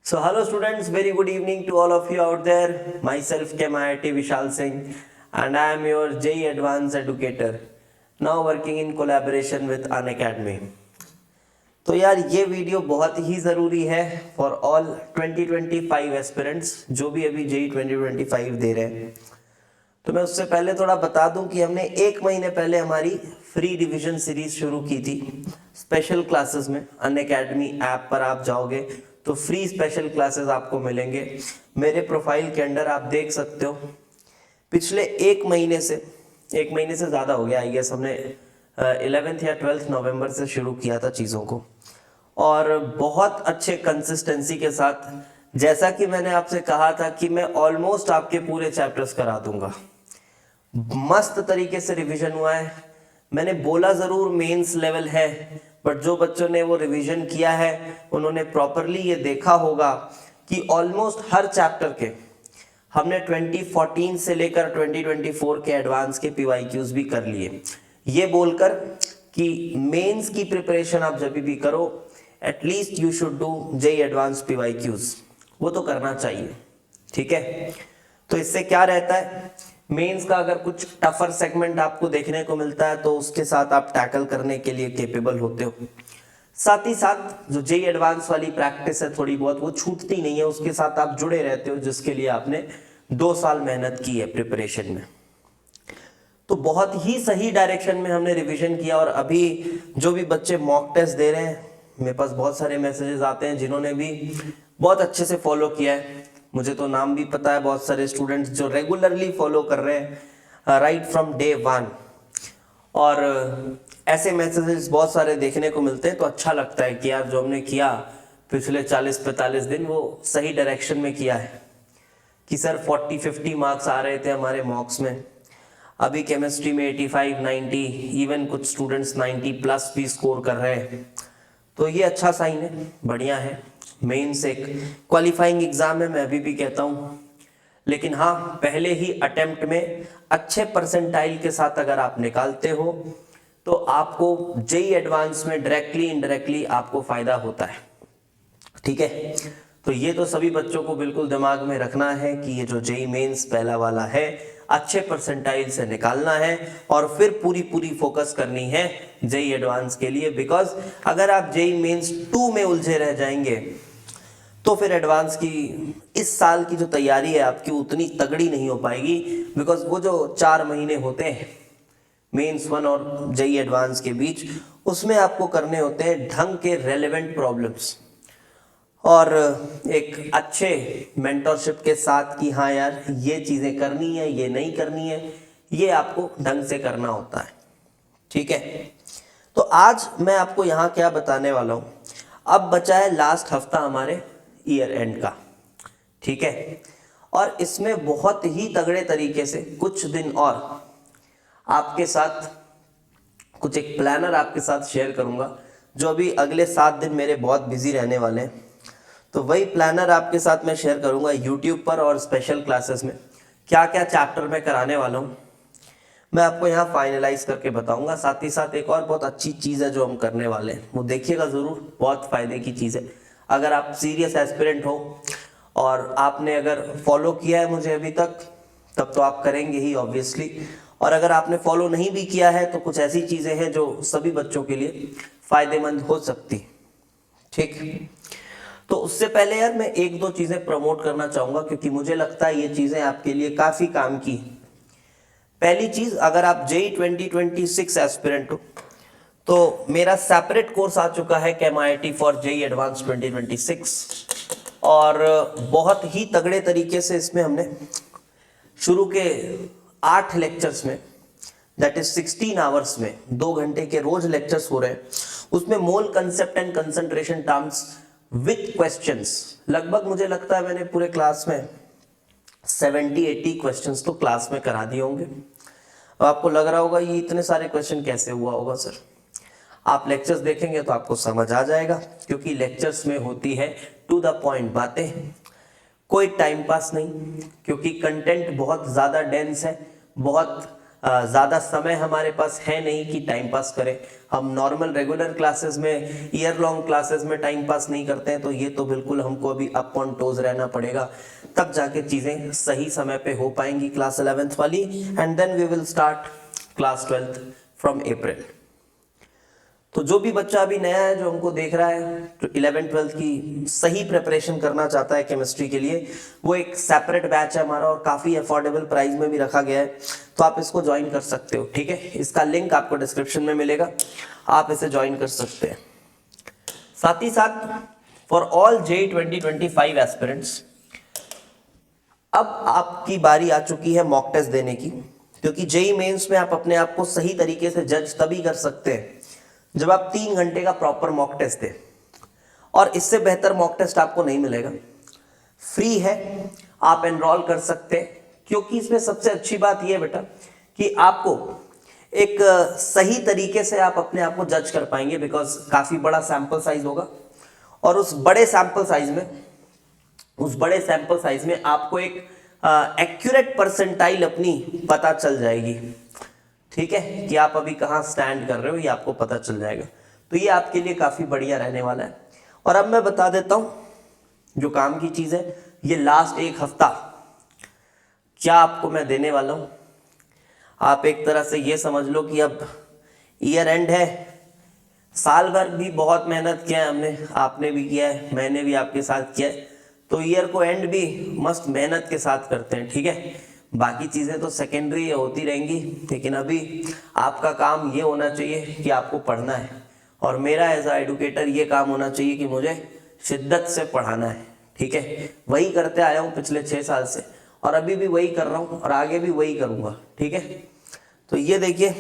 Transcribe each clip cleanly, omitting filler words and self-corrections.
So hello students, very good evening to all of you out there. Myself KMIT Vishal Singh and I am your JEE Advanced Educator, now working in collaboration with Unacademy. तो यार ये video बहुत ही ज़रूरी है for all 2025 aspirants जो भी अभी JEE 2025 दे रहे हैं। तो मैं उससे पहले थोड़ा बता दूं कि हमने एक महीने पहले हमारी फ्री रिवीजन सीरीज शुरू की थी स्पेशल क्लासेस में। अनअकैडमी ऐप पर आप जाओगे तो फ्री स्पेशल क्लासेस आपको मिलेंगे। मेरे प्रोफाइल के अंदर आप देख सकते हो पिछले एक महीने से ज़्यादा हो गया, आई गेस हमने 11th या 12th नवंबर से शुरू किया था चीज़ों को, और बहुत अच्छे कंसिस्टेंसी के साथ, जैसा कि मैंने आपसे कहा था कि मैं ऑलमोस्ट आपके पूरे चैप्टर्स करा दूंगा। मस्त तरीके से रिवीजन हुआ है। मैंने बोला ज़रूर मेंस लेवल है, बट जो बच्चों ने वो रिवीजन किया है उन्होंने प्रॉपरली ये देखा होगा कि ऑलमोस्ट हर चैप्टर के हमने 2014 से लेकर 2024 के एडवांस के PYQs भी कर लिए। ये बोलकर कि मेंस की प्रिपरेशन आप जब भी करो at least you should do JEE advance PYQs, वो तो करना चाहिए, ठीक है। तो इससे क्या रहता है, मेंस का अगर कुछ टफर सेगमेंट आपको देखने को मिलता है तो उसके साथ आप टैकल करने के लिए केपेबल होते हो। साथ ही साथ जो JEE एडवांस वाली प्रैक्टिस है थोड़ी बहुत वो छूटती नहीं है, उसके साथ आप जुड़े रहते हो, जिसके लिए आपने 2 साल मेहनत की है प्रिपरेशन में। तो बहुत ही सही डायरेक्शन में हमने रिवीजन किया। और अभी जो भी बच्चे मॉक टेस्ट दे रहे हैं, मेरे पास बहुत सारे मैसेजेस आते हैं जिन्होंने भी बहुत अच्छे से फॉलो किया है। मुझे तो नाम भी पता है बहुत सारे स्टूडेंट्स जो रेगुलरली फॉलो कर रहे हैं राइट फ्रॉम डे 1, और ऐसे मैसेजेस बहुत सारे देखने को मिलते हैं। तो अच्छा लगता है कि यार जो हमने किया पिछले 40-45 दिन वो सही डायरेक्शन में किया है। कि सर 40-50 मार्क्स आ रहे थे हमारे मॉक्स में, अभी केमिस्ट्री में 85-90, इवन कुछ स्टूडेंट्स 90+ भी स्कोर कर रहे हैं। तो ये अच्छा साइन है, बढ़िया है। मेंस एक क्वालिफाइंग एग्जाम है, मैं अभी भी कहता हूँ, लेकिन हाँ पहले ही अटेम्प्ट में अच्छे परसेंटाइल के साथ अगर आप निकालते हो तो आपको JEE एडवांस में डायरेक्टली इनडायरेक्टली आपको फायदा होता है, ठीक है। तो ये तो सभी बच्चों को बिल्कुल दिमाग में रखना है कि ये जो JEE मेंस पहला वाला है अच्छे परसेंटाइल से निकालना है और फिर पूरी फोकस करनी है JEE एडवांस के लिए। बिकॉज अगर आप JEE मेंस 2 में उलझे रह जाएंगे तो फिर एडवांस की इस साल की जो तैयारी है आपकी उतनी तगड़ी नहीं हो पाएगी। बिकॉज वो जो 4 महीने होते हैं मेंस 1 और JEE एडवांस के बीच, उसमें आपको करने होते हैं ढंग के रेलेवेंट प्रॉब्लम्स और एक अच्छे मेंटरशिप के साथ कि हाँ यार ये चीज़ें करनी है, ये नहीं करनी है, ये आपको ढंग से करना होता है, ठीक है। तो आज मैं आपको यहाँ क्या बताने वाला हूँ, अब बचा है लास्ट हफ्ता हमारे ईयर एंड का, ठीक है। और इसमें बहुत ही तगड़े तरीके से कुछ दिन और आपके साथ कुछ एक प्लानर आपके साथ शेयर करूँगा, जो अभी अगले 7 दिन मेरे बहुत बिजी रहने वाले हैं। तो वही प्लानर आपके साथ मैं शेयर करूंगा यूट्यूब पर, और स्पेशल क्लासेस में क्या क्या चैप्टर में कराने वाला हूं मैं आपको यहाँ फाइनलाइज करके बताऊंगा। साथ ही साथ एक और बहुत अच्छी चीज़ है जो हम करने वाले हैं, वो देखिएगा ज़रूर, बहुत फ़ायदे की चीज़ है। अगर आप सीरियस एस्पिरेंट हो और आपने अगर फॉलो किया है मुझे अभी तक, तब तो आप करेंगे ही ऑब्वियसली, और अगर आपने फॉलो नहीं भी किया है तो कुछ ऐसी चीज़ें हैं जो सभी बच्चों के लिए फ़ायदेमंद हो सकती, ठीक। तो उससे पहले यार मैं 1-2 चीजें प्रमोट करना चाहूंगा, क्योंकि मुझे लगता है ये चीजें आपके लिए काफी काम की। पहली चीज, अगर आप JEE 2026 एस्पिरेंट हो तो मेरा सेपरेट कोर्स आ चुका है KMIT फॉर JEE एडवांस 2026, और बहुत ही तगड़े तरीके से इसमें हमने शुरू के 8 लेक्चर्स में, दैट इज 16 आवर्स में 2 घंटे के रोज लेक्चर्स हो रहे हैं। उसमें मोल concept and concentration terms with questions, लगभग मुझे लगता है मैंने पूरे क्लास में 70-80 क्वेश्चंस तो क्लास में करा दिए होंगे। अब आपको लग रहा होगा ये इतने सारे क्वेश्चन कैसे हुआ होगा सर, आप लेक्चर्स देखेंगे तो आपको समझ आ जाएगा, क्योंकि लेक्चर्स में होती है टू द पॉइंट बातें, कोई टाइम पास नहीं, क्योंकि कंटेंट बहुत ज़्यादा डेंस है, बहुत ज़्यादा समय हमारे पास है नहीं कि टाइम पास करें। हम नॉर्मल रेगुलर क्लासेस में, ईयर लॉन्ग क्लासेस में टाइम पास नहीं करते हैं, तो ये तो बिल्कुल हमको अभी अप ऑन टोज रहना पड़ेगा, तब जाके चीज़ें सही समय पे हो पाएंगी क्लास 11th वाली। And then we will start class 12th from April. तो जो भी बच्चा अभी नया है जो हमको देख रहा है, जो 11th 12th की सही प्रिपरेशन करना चाहता है केमिस्ट्री के लिए, वो एक सेपरेट बैच है हमारा और काफ़ी अफोर्डेबल प्राइस में भी रखा गया है, तो आप इसको ज्वाइन कर सकते हो। ठीक है, इसका लिंक आपको डिस्क्रिप्शन में मिलेगा, आप इसे ज्वाइन कर सकते हैं। साथ ही साथ फॉर ऑल JEE 2025 एस्पिरेंट्स, अब आपकी बारी आ चुकी है मॉक टेस्ट देने की, क्योंकि JEE मेंस में आप अपने आप को सही तरीके से जज तभी कर सकते हैं जब आप 3 घंटे का प्रॉपर मॉक टेस्ट दें, और इससे बेहतर मॉक टेस्ट आपको नहीं मिलेगा। फ्री है, आप एनरोल कर सकते हैं, क्योंकि इसमें सबसे अच्छी बात यह है बेटा कि आपको एक सही तरीके से आप अपने आप को जज कर पाएंगे, बिकॉज काफी बड़ा सैंपल साइज होगा, और उस बड़े सैंपल साइज में आपको एक एक्यूरेट परसेंटाइल अपनी पता चल जाएगी। ठीक है, कि आप अभी कहाँ स्टैंड कर रहे हो, ये आपको पता चल जाएगा, तो ये आपके लिए काफी बढ़िया रहने वाला है। और अब मैं बता देता हूं जो काम की चीज है, ये लास्ट 1 हफ्ता क्या आपको मैं देने वाला हूं। आप एक तरह से ये समझ लो कि अब ईयर एंड है, साल भर भी बहुत मेहनत किया है हमने, आपने भी किया है, मैंने भी आपके साथ किया है, तो ईयर को एंड भी मस्त मेहनत के साथ करते हैं। ठीक है, बाकी चीज़ें तो सेकेंडरी होती रहेंगी, लेकिन अभी आपका काम ये होना चाहिए कि आपको पढ़ना है, और मेरा एज अ एडुकेटर ये काम होना चाहिए कि मुझे शिद्दत से पढ़ाना है। ठीक है, वही करते आया हूँ पिछले 6 साल से, और अभी भी वही कर रहा हूँ और आगे भी वही करूँगा। ठीक है, तो ये देखिए,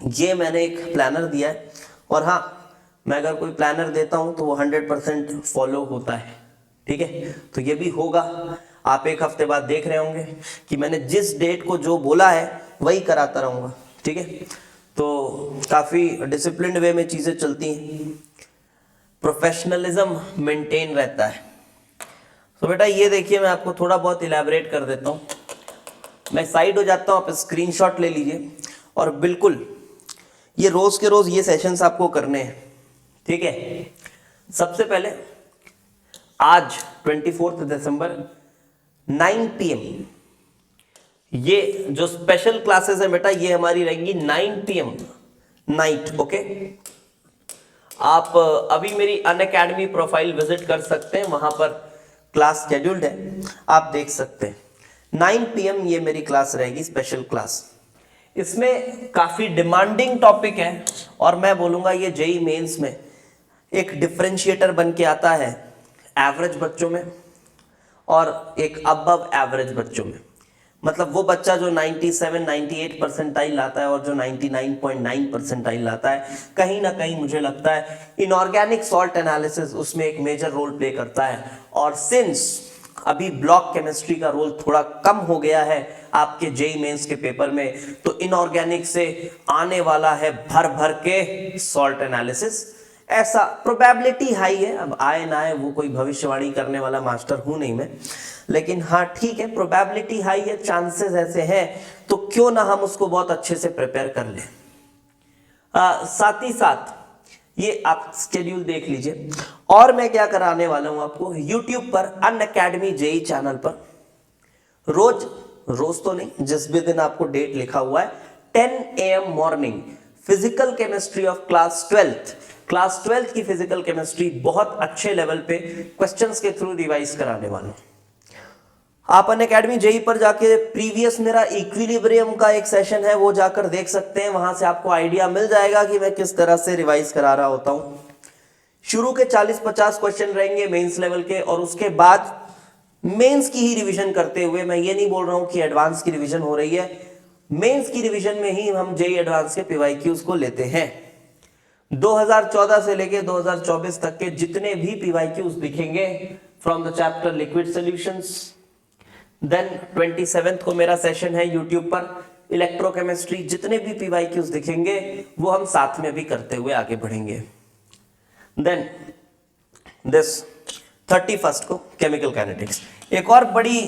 ये मैंने एक प्लानर दिया है, और हाँ, मैं अगर कोई प्लानर देता हूँ तो वो 100% फॉलो होता है। ठीक है, तो ये भी होगा, आप 1 हफ्ते बाद देख रहे होंगे कि मैंने जिस डेट को जो बोला है वही कराता रहूँगा। ठीक है, तो काफ़ी डिसिप्लिन्ड वे में चीज़ें चलती हैं, प्रोफेशनलिज्म मेंटेन रहता है। तो बेटा ये देखिए, मैं आपको थोड़ा बहुत इलैबोरेट कर देता हूँ, मैं साइड हो जाता हूँ, आप स्क्रीनशॉट ले लीजिए, और बिल्कुल ये रोज के रोज ये सेशंस आपको करने हैं। ठीक है, सबसे पहले आज 24 दिसंबर 9 PM ये जो स्पेशल क्लासेस है बेटा, ये हमारी रहेंगी 9 PM नाइट। ओके, आप अभी मेरी अनअकैडमी प्रोफाइल विजिट कर सकते हैं, वहां पर क्लास शेड्यूल्ड है, आप देख सकते हैं। 9 PM ये मेरी क्लास रहेगी, स्पेशल क्लास। इसमें काफी डिमांडिंग टॉपिक है, और मैं बोलूंगा ये JEE मेंस में एक डिफरेंशिएटर बन के आता है एवरेज बच्चों में और एक अबव एवरेज बच्चों में। मतलब वो बच्चा जो 97-98 परसेंटाइल लाता है और जो 99.9 परसेंटाइल लाता है, कहीं ना कहीं मुझे लगता है इनऑर्गेनिक सॉल्ट एनालिसिस उसमें एक मेजर रोल प्ले करता है। और सिंस अभी ब्लॉक केमिस्ट्री का रोल थोड़ा कम हो गया है आपके JEE मेंस के पेपर में, तो इनऑर्गेनिक से आने वाला है भर भर के सॉल्ट एनालिसिस। ऐसा प्रोबेबिलिटी हाई है, अब आए ना आए वो कोई भविष्यवाणी करने वाला मास्टर हूं नहीं मैं, लेकिन हाँ ठीक है, प्रोबेबिलिटी हाई है, चांसेस ऐसे हैं, तो क्यों ना हम उसको बहुत अच्छे से प्रिपेयर कर लें। साथ ही साथ ये आप शेड्यूल देख लीजिए, और मैं क्या कराने वाला हूं आपको YouTube पर अनअकैडमी JEE चैनल पर रोज तो नहीं, जिस भी दिन आपको डेट लिखा हुआ है, 10 AM morning physical chemistry of class 12th की फिजिकल केमिस्ट्री बहुत अच्छे लेवल पे क्वेश्चंस के थ्रू रिवाइज कराने वाला हूं। आप अनअकैडमी JEE पर जाके प्रीवियस मेरा इक्विलिब्रियम का एक सेशन है, वो जाकर देख सकते हैं, वहां से आपको आइडिया मिल जाएगा कि मैं किस तरह से रिवाइज करा रहा होता हूं। शुरू के 40-50 क्वेश्चन रहेंगे मेंस लेवल के, और उसके बाद मेंस की ही रिवीजन करते हुए, मैं ये नहीं बोल रहा हूं कि एडवांस की रिवीजन हो रही है, मेंस की रिवीजन में ही हम JEE एडवांस के PYQs को लेते हैं। 2014 से लेके 2024 तक के जितने भी PYQs दिखेंगे from the chapter liquid solutions. Then 27th को मेरा सेशन है YouTube पर इलेक्ट्रोकेमिस्ट्री, जितने भी PYQs दिखेंगे वो हम साथ में भी करते हुए आगे बढ़ेंगे। देन दिस 31st को केमिकल काइनेटिक्स। एक और बड़ी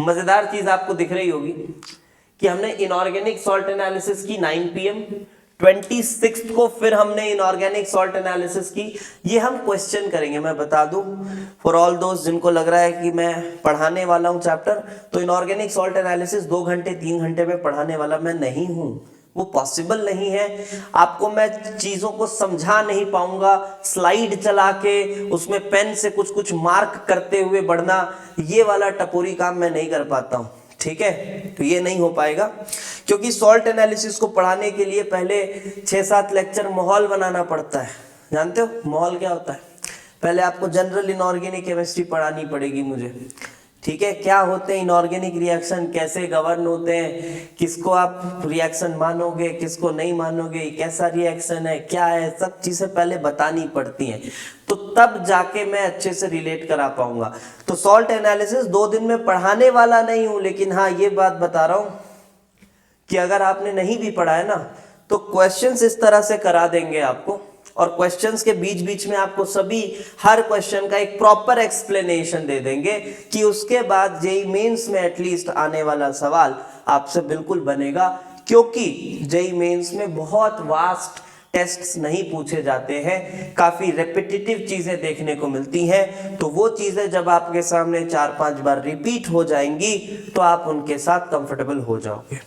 मजेदार चीज आपको दिख रही होगी, कि हमने इनऑर्गेनिक सॉल्ट एनालिसिस की 9 PM, 26 को फिर हमने इनऑर्गेनिक सॉल्ट एनालिसिस की। ये हम क्वेश्चन करेंगे, मैं बता दूं फॉर ऑल दोस्त जिनको लग रहा है कि मैं पढ़ाने वाला हूं चैप्टर, तो इनऑर्गेनिक सॉल्ट एनालिसिस 2 घंटे 3 घंटे में पढ़ाने वाला मैं नहीं हूं, वो पॉसिबल नहीं है। आपको मैं चीजों को समझा नहीं पाऊंगा, स्लाइड चला के उसमें पेन से कुछ कुछ मार्क करते हुए बढ़ना, ये वाला टपोरी काम मैं नहीं कर पाता हूं, ठीक है। तो ये नहीं हो पाएगा, क्योंकि सॉल्ट एनालिसिस को पढ़ाने के लिए पहले 6-7 लेक्चर माहौल बनाना पड़ता है। जानते हो माहौल क्या होता है? पहले आपको जनरल इनऑर्गेनिक केमिस्ट्री पढ़ानी पड़ेगी मुझे, ठीक है। क्या होते हैं इनऑर्गेनिक रिएक्शन, कैसे गवर्न होते हैं, किसको आप रिएक्शन मानोगे, किसको नहीं मानोगे, कैसा रिएक्शन है, क्या है, सब चीजें पहले बतानी पड़ती हैं, तो तब जाके मैं अच्छे से रिलेट करा पाऊंगा। तो सॉल्ट एनालिसिस 2 दिन में पढ़ाने वाला नहीं हूं, लेकिन हाँ ये बात बता रहा हूं कि अगर आपने नहीं भी पढ़ा है ना, तो क्वेश्चंस इस तरह से करा देंगे आपको, और क्वेश्चंस के बीच बीच में आपको सभी हर क्वेश्चन का एक प्रॉपर एक्सप्लेनेशन दे देंगे, कि उसके बाद जेईई मेंस में एटलीस्ट आने वाला सवाल आपसे बिल्कुल बनेगा। क्योंकि जेईई मेंस में बहुत वास्ट टेस्ट्स नहीं पूछे जाते हैं, काफी रेपिटेटिव चीजें देखने को मिलती हैं, तो वो चीजें जब आपके सामने 4-5 बार रिपीट हो जाएंगी तो आप उनके साथ कंफर्टेबल हो जाओगे।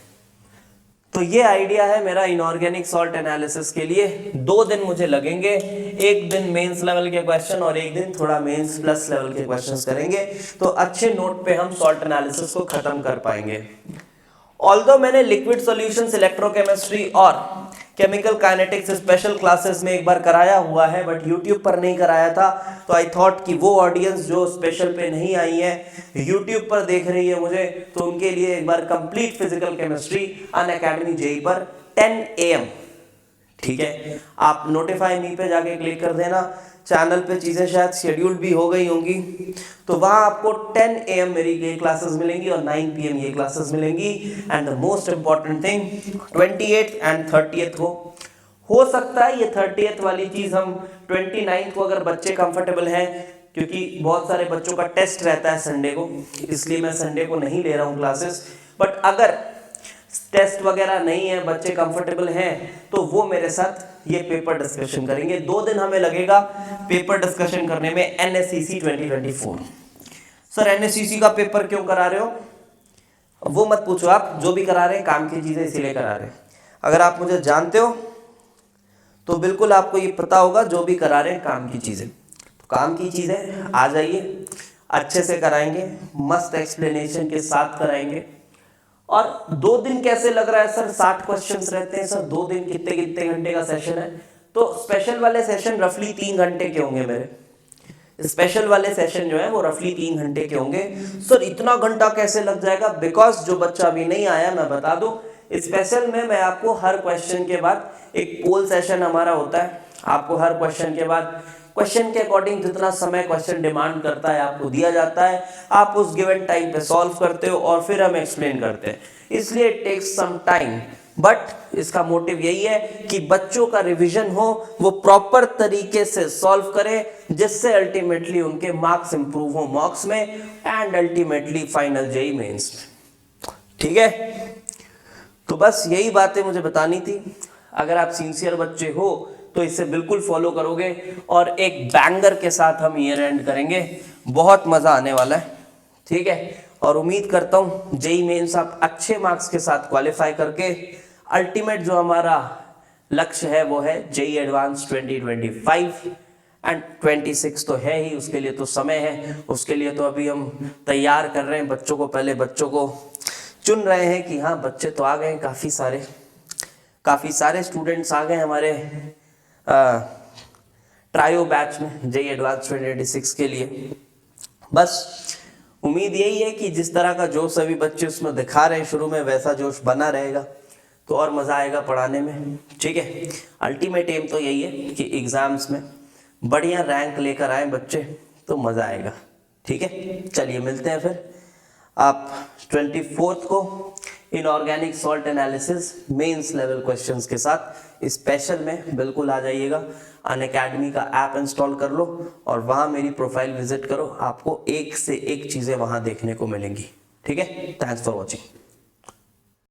तो ये आइडिया है मेरा इनऑर्गेनिक सॉल्ट एनालिसिस के लिए। 2 दिन मुझे लगेंगे, एक दिन मेंस लेवल के क्वेश्चन और एक दिन थोड़ा मेंस प्लस लेवल के क्वेश्चंस करेंगे, तो अच्छे नोट पे हम सॉल्ट एनालिसिस को खत्म कर पाएंगे। ऑल्दो मैंने लिक्विड सॉल्यूशंस, इलेक्ट्रोकेमिस्ट्री और केमिकल काइनेटिक्स स्पेशल क्लासेस में एक बार कराया हुआ है, बट यूट्यूब पर नहीं कराया था, तो आई थॉट कि वो ऑडियंस जो स्पेशल पे नहीं आई है, यूट्यूब पर देख रही है मुझे, तो उनके लिए एक बार complete physical chemistry Unacademy JEE पर 10 AM, ठीक है। आप नोटिफाई मी पे जाके क्लिक कर देना, चैनल पे चीजें शायद शेड्यूल भी हो गई होंगी, तो वहां आपको 10 AM मेरी ये क्लासेस मिलेंगी और 9 PM ये क्लासेस मिलेंगी। And the most important thing 28th and 30th हो सकता है ये 30th वाली चीज हम 29th को, अगर बच्चे कंफर्टेबल हैं, क्योंकि बहुत सारे बच्चों का टेस्ट रहता है संडे को, इसलिए मैं संडे को नहीं ले रहा हूँ क्लासेस। बट अगर टेस्ट वगैरह नहीं है, बच्चे कंफर्टेबल हैं, तो वो मेरे साथ ये पेपर डिस्कशन करेंगे। 2 दिन हमें लगेगा पेपर डिस्कशन करने में NSCC 2024। सर NSCC का पेपर क्यों करा रहे हो, वो मत पूछो, आप जो भी करा रहे हैं काम की चीजें इसीलिए करा रहे हैं। अगर आप मुझे जानते हो तो बिल्कुल आपको ये पता होगा, जो भी करा रहे हैं काम की चीजें, तो काम की चीजें आ जाइए, अच्छे से कराएंगे, मस्त एक्सप्लेनेशन के साथ कराएंगे। और 2 दिन कैसे लग रहा है सर, 60 क्वेश्चंस रहते हैं सर, 2 दिन कितने कितने घंटे का सेशन है? तो स्पेशल वाले सेशन रफली 3 घंटे के होंगे मेरे, स्पेशल वाले सेशन जो है वो रफली 3 घंटे के होंगे। सर इतना घंटा कैसे लग जाएगा? बिकॉज जो बच्चा अभी नहीं आया, मैं बता दूं, स्पेशल में मैं आपको हर क्वेश्चन के बाद एक पोल सेशन हमारा होता है, आपको हर क्वेश्चन के बाद क्वेश्चन के अकॉर्डिंग जितना समय क्वेश्चन डिमांड करता है आपको दिया जाता है, आप उस गिवन टाइम पे सॉल्व करते हो और फिर हम एक्सप्लेन करते हैं, इसलिए it takes some time. But इसका मोटिव यही है कि बच्चों का रिवीजन हो, वो प्रॉपर तरीके से सॉल्व करें, जिससे अल्टीमेटली उनके मार्क्स इंप्रूव हो मॉक्स में and ultimately final JEE Mains में, ठीक है। तो बस यही बातें मुझे बतानी थी। अगर आप सिंसियर बच्चे हो तो इसे बिल्कुल फॉलो करोगे, और एक बैंगर के साथ हम ईयर एंड करेंगे, बहुत मजा आने वाला है, ठीक है। और उम्मीद करता हूँ जेईई मेंस आप अच्छे मार्क्स के साथ क्वालिफाई करके अल्टीमेट जो हमारा लक्ष्य है वो है जेईई एडवांस 2025 एंड 26 तो है ही, उसके लिए तो समय है, उसके लिए तो अभी हम तैयार कर रहे हैं बच्चों को, पहले बच्चों को चुन रहे हैं कि हाँ बच्चे तो आ गए, काफ़ी सारे स्टूडेंट्स आ गए हमारे ट्रायो बैच में जेईई एडवांस 2026 के लिए। बस उम्मीद यही है कि जिस तरह का जोश सभी बच्चे उसमें दिखा रहे हैं शुरू में, वैसा जोश बना रहेगा तो और मज़ा आएगा पढ़ाने में, ठीक है। अल्टीमेट एम तो यही है कि एग्ज़ाम्स में बढ़िया रैंक लेकर आए बच्चे, तो मज़ा आएगा, ठीक है। चलिए मिलते हैं फिर। आप 24 को inorganic salt analysis mains level questions के साथ स्पेशल में बिल्कुल आ जाइएगा। अनअकैडमी का ऐप इंस्टॉल कर लो और वहाँ मेरी प्रोफाइल विजिट करो, आपको एक से एक चीज़ें वहाँ देखने को मिलेंगी, ठीक है। Thanks for watching.